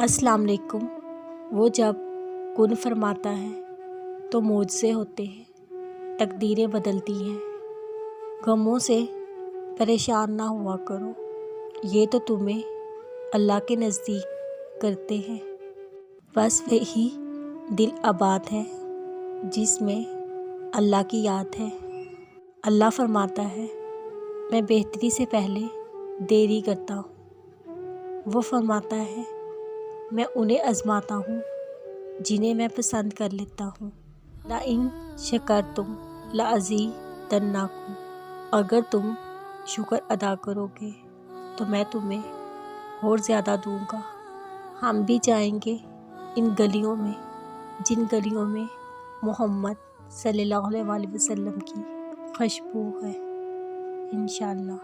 अस्सलाम वालेकुम। वो जब कुन फरमाता है तो मोज़े होते हैं, तकदीरें बदलती हैं। गमों से परेशान ना हुआ करो, ये तो तुम्हें अल्लाह के नज़दीक करते हैं। बस वही दिल आबाद है जिसमें अल्लाह की याद है। अल्लाह फरमाता है, मैं बेहतरी से पहले देरी करता हूँ। वो फरमाता है, मैं उन्हें आज़माता हूँ जिन्हें मैं पसंद कर लेता हूँ। ला इन शकरतुम ला अज़ीदन्नकुम, अगर तुम शुक्र अदा करोगे तो मैं तुम्हें और ज़्यादा दूंगा। हम भी जाएंगे इन गलियों में जिन गलियों में मोहम्मद सल्लल्लाहु अलैहि वसल्लम की खुशबू है। इंशाअल्लाह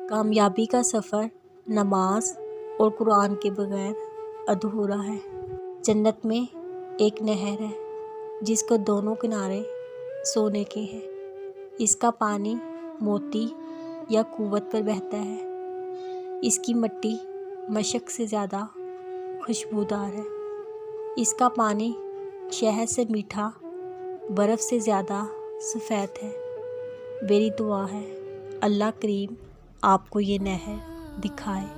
कामयाबी का सफ़र नमाज और कुरान के बगैर अधूरा है। जन्नत में एक नहर है जिसको दोनों किनारे सोने के हैं। इसका पानी मोती या कुव्वत पर बहता है। इसकी मिट्टी मशक से ज़्यादा खुशबूदार है। इसका पानी शहद से मीठा, बर्फ़ से ज़्यादा सफ़ेद है। मेरी दुआ है अल्लाह करीम आपको ये नहर दिखाए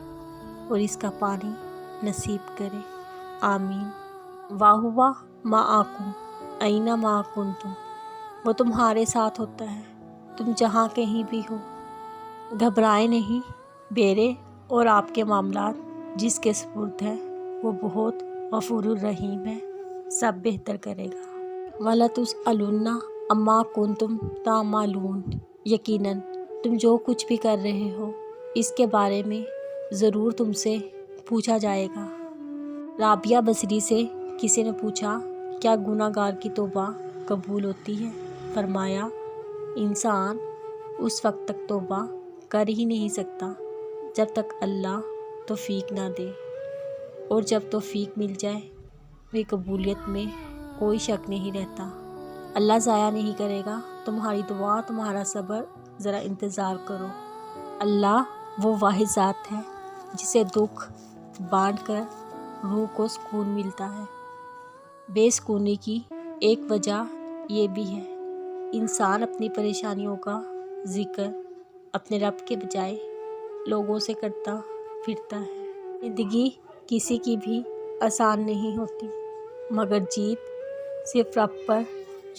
और इसका पानी नसीब करे। आमीन। वाहुवा माआकुम ऐना मा कुंतुम, वो तुम्हारे साथ होता है तुम जहाँ कहीं भी हो। घबराए नहीं, मेरे और आपके मामलात जिसके सुपुर्द है वो बहुत गफूरुर रहीम है, सब बेहतर करेगा। वला तुसअलुन्ना अम्मा कुंतुम तामालून, यकीनन तुम जो कुछ भी कर रहे हो इसके बारे में ज़रूर तुमसे पूछा जाएगा। राबिया बसरी से किसी ने पूछा, क्या गुनाहगार की तौबा कबूल होती है? फरमाया, इंसान उस वक्त तक तौबा कर ही नहीं सकता जब तक अल्लाह तौफीक ना दे, और जब तौफीक मिल जाए वे कबूलियत में कोई शक नहीं रहता। अल्लाह ज़ाया नहीं करेगा तुम्हारी दुआ, तुम्हारा सब्र। ज़रा इंतज़ार करो। अल्लाह वो वाहिद ज़ात है जिसे दुख बांट कर रूह को सुकून मिलता है। बेसुकूनी की एक वजह ये भी है, इंसान अपनी परेशानियों का ज़िक्र अपने रब के बजाय लोगों से करता फिरता है। ज़िंदगी किसी की भी आसान नहीं होती, मगर जीत सिर्फ रब पर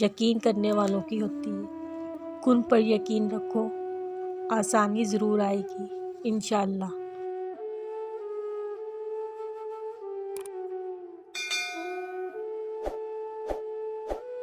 यकीन करने वालों की होती है। कुन पर यकीन रखो, आसानी ज़रूर आएगी इंशाअल्लाह।